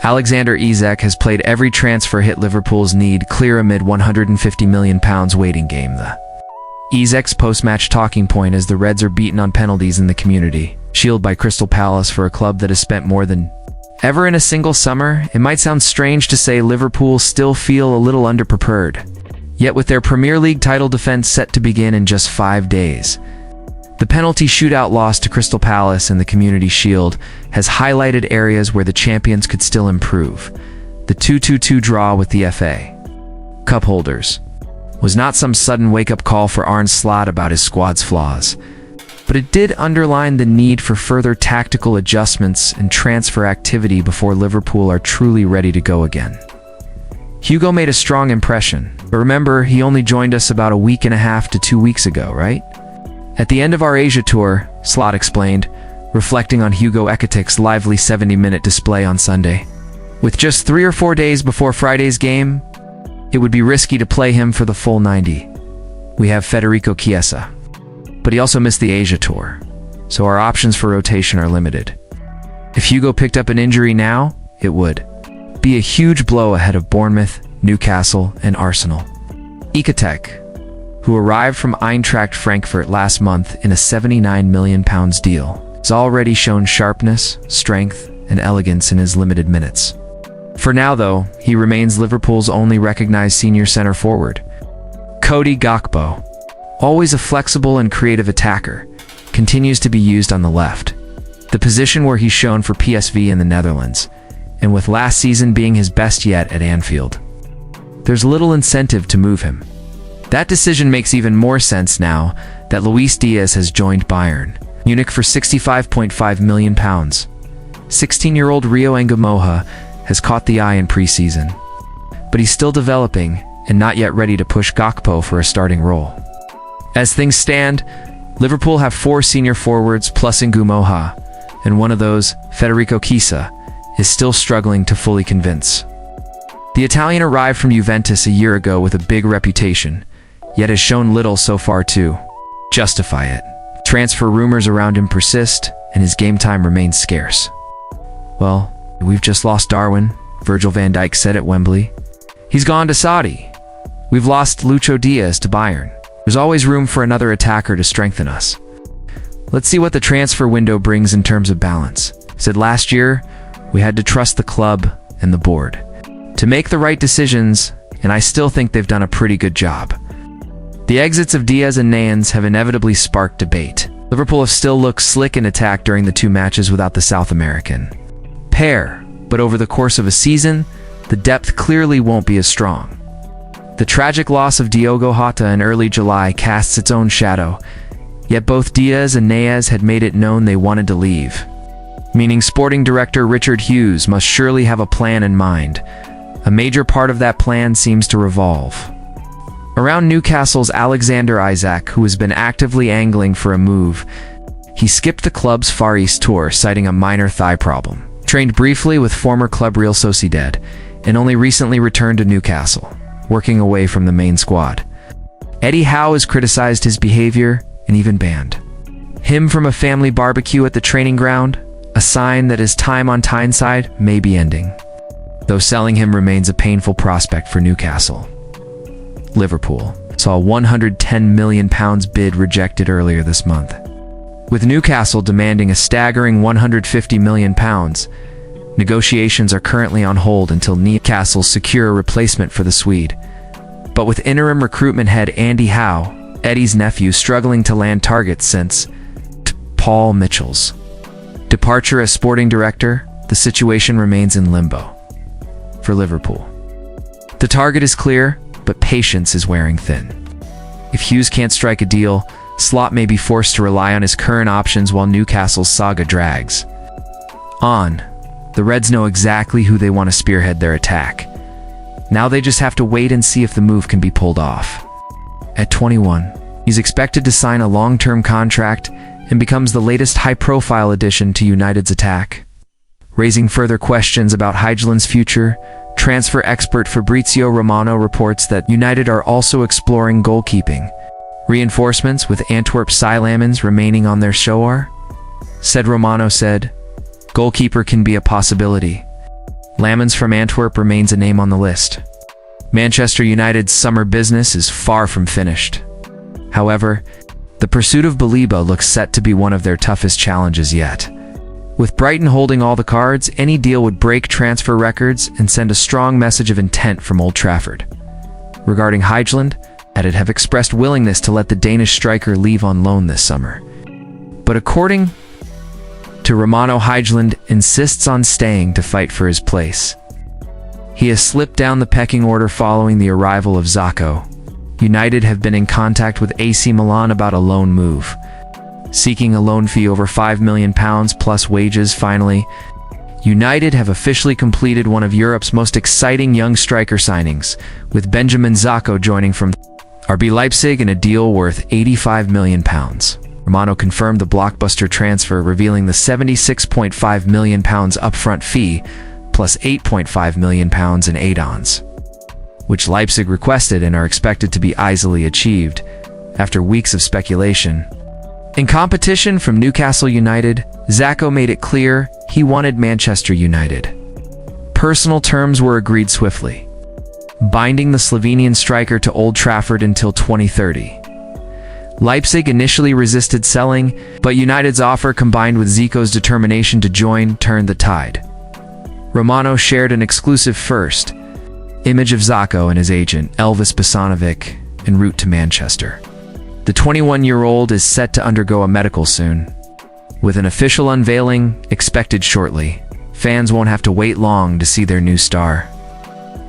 Alexander Isak has played every transfer hit Liverpool's need clear amid £150 million waiting game. The Isak's post-match talking point as the Reds are beaten on penalties in the Community Shield by Crystal Palace for a club that has spent more than ever in a single summer. It might sound strange to say Liverpool still feel a little underprepared. Yet with their Premier League title defense set to begin in just 5 days, the penalty shootout loss to Crystal Palace in the Community Shield has highlighted areas where the champions could still improve. The 2-2 draw with the FA Cup holders was not some sudden wake-up call for Arne Slot about his squad's flaws, but it did underline the need for further tactical adjustments and transfer activity before Liverpool are truly ready to go again. Hugo made a strong impression, but remember, he only joined us about a week and a half to 2 weeks ago, right? At the end of our Asia tour, Slot explained, reflecting on Hugo Ekitik's lively 70-minute display on Sunday. With just 3 or 4 days before Friday's game, it would be risky to play him for the full 90. We have Federico Chiesa, but he also missed the Asia tour, so our options for rotation are limited. If Hugo picked up an injury now, it would be a huge blow ahead of Bournemouth, Newcastle, and Arsenal. Ekitik, who arrived from Eintracht Frankfurt last month in a £79 million deal, has already shown sharpness, strength, and elegance in his limited minutes. For now, though, he remains Liverpool's only recognized senior center forward. Cody Gakpo, always a flexible and creative attacker, continues to be used on the left, the position where he's shown for PSV in the Netherlands, and with last season being his best yet at Anfield. There's little incentive to move him. That decision makes even more sense now that Luis Diaz has joined Bayern Munich for £65.5 million. 16-year-old Rio Ngamoha has caught the eye in pre-season, but he's still developing and not yet ready to push Gakpo for a starting role. As things stand, Liverpool have 4 senior forwards plus Ngamoha, and one of those, Federico Chiesa, is still struggling to fully convince. The Italian arrived from Juventus a year ago with a big reputation, yet has shown little so far to justify it. Transfer rumors around him persist, and his game time remains scarce. Well, we've just lost Darwin, Virgil van Dijk said at Wembley. He's gone to Saudi. We've lost Lucho Diaz to Bayern. There's always room for another attacker to strengthen us. Let's see what the transfer window brings in terms of balance. Said last year, we had to trust the club and the board to make the right decisions, and I still think they've done a pretty good job. The exits of Diaz and Nayans have inevitably sparked debate. Liverpool have still looked slick in attack during the 2 matches without the South American pair, but over the course of a season, the depth clearly won't be as strong. The tragic loss of Diogo Jota in early July casts its own shadow, yet both Diaz and Nayas had made it known they wanted to leave, meaning sporting director Richard Hughes must surely have a plan in mind. A major part of that plan seems to revolve around Newcastle's Alexander Isak, who has been actively angling for a move. He skipped the club's Far East tour, citing a minor thigh problem, trained briefly with former club Real Sociedad, and only recently returned to Newcastle, working away from the main squad. Eddie Howe has criticized his behavior and even banned him from a family barbecue at the training ground, a sign that his time on Tyneside may be ending, though selling him remains a painful prospect for Newcastle. Liverpool saw a £110 million bid rejected earlier this month, with Newcastle demanding a staggering £150 million. Negotiations are currently on hold until Newcastle secure a replacement for the Swede. But with interim recruitment head Andy Howe, Eddie's nephew, struggling to land targets since Paul Mitchell's departure as sporting director, the situation remains in limbo for Liverpool. The target is clear, but patience is wearing thin. If Hughes can't strike a deal, Slot may be forced to rely on his current options while Newcastle's saga drags on. The Reds know exactly who they want to spearhead their attack. Now they just have to wait and see if the move can be pulled off. At 21, he's expected to sign a long-term contract and becomes the latest high-profile addition to United's attack. Raising further questions about Higuain's future, transfer expert Fabrizio Romano reports that United are also exploring goalkeeping reinforcements, with Antwerp's Cy Lamens remaining on their show. Said Romano said, "Goalkeeper can be a possibility. Lamens from Antwerp remains a name on the list. Manchester United's summer business is far from finished. However, the pursuit of Baliba looks set to be one of their toughest challenges yet. With Brighton holding all the cards, any deal would break transfer records and send a strong message of intent from Old Trafford. Regarding Højlund, United have expressed willingness to let the Danish striker leave on loan this summer. But according to Romano, Højlund insists on staying to fight for his place. He has slipped down the pecking order following the arrival of Sesko. United have been in contact with AC Milan about a loan move, seeking a loan fee over £5 million plus wages. Finally, United have officially completed one of Europe's most exciting young striker signings, with Benjamin Sesko joining from RB Leipzig in a deal worth £85 million. Romano confirmed the blockbuster transfer, revealing the £76.5 million upfront fee plus £8.5 million in add-ons, which Leipzig requested and are expected to be easily achieved after weeks of speculation. In competition from Newcastle United, Sesko made it clear he wanted Manchester United. Personal terms were agreed swiftly, binding the Slovenian striker to Old Trafford until 2030. Leipzig initially resisted selling, but United's offer combined with Zico's determination to join turned the tide. Romano shared an exclusive first image of Sesko and his agent, Elvis Bosanovic, en route to Manchester. The 21-year-old is set to undergo a medical soon. With an official unveiling expected shortly, fans won't have to wait long to see their new star.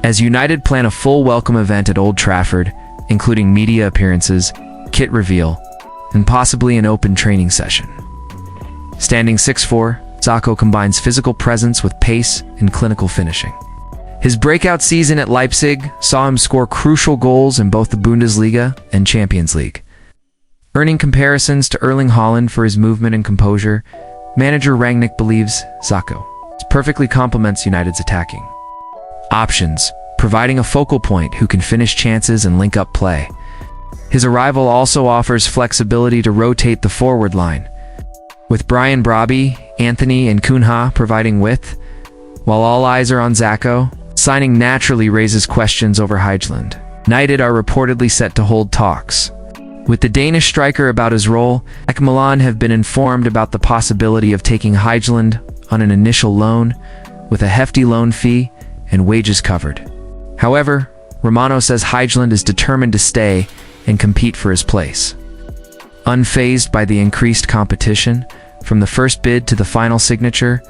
As United plan a full welcome event at Old Trafford, including media appearances, kit reveal, and possibly an open training session. Standing 6'4", Sesko combines physical presence with pace and clinical finishing. His breakout season at Leipzig saw him score crucial goals in both the Bundesliga and Champions League. Earning comparisons to Erling Haaland for his movement and composure, manager Rangnick believes Sesko perfectly complements United's attacking options, providing a focal point who can finish chances and link up play. His arrival also offers flexibility to rotate the forward line, with Brian Brobby, Anthony, and Cunha providing width. While all eyes are on Sesko, signing naturally raises questions over Højlund. United are reportedly set to hold talks with the Danish striker about his role. AC Milan have been informed about the possibility of taking Højlund on an initial loan, with a hefty loan fee and wages covered. However, Romano says Højlund is determined to stay and compete for his place. Unfazed by the increased competition, from the first bid to the final signature,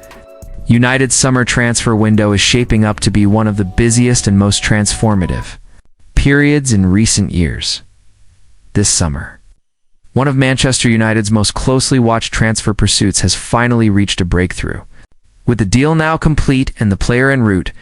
United's summer transfer window is shaping up to be one of the busiest and most transformative periods in recent years. This summer, one of Manchester United's most closely watched transfer pursuits has finally reached a breakthrough. With the deal now complete and the player en route,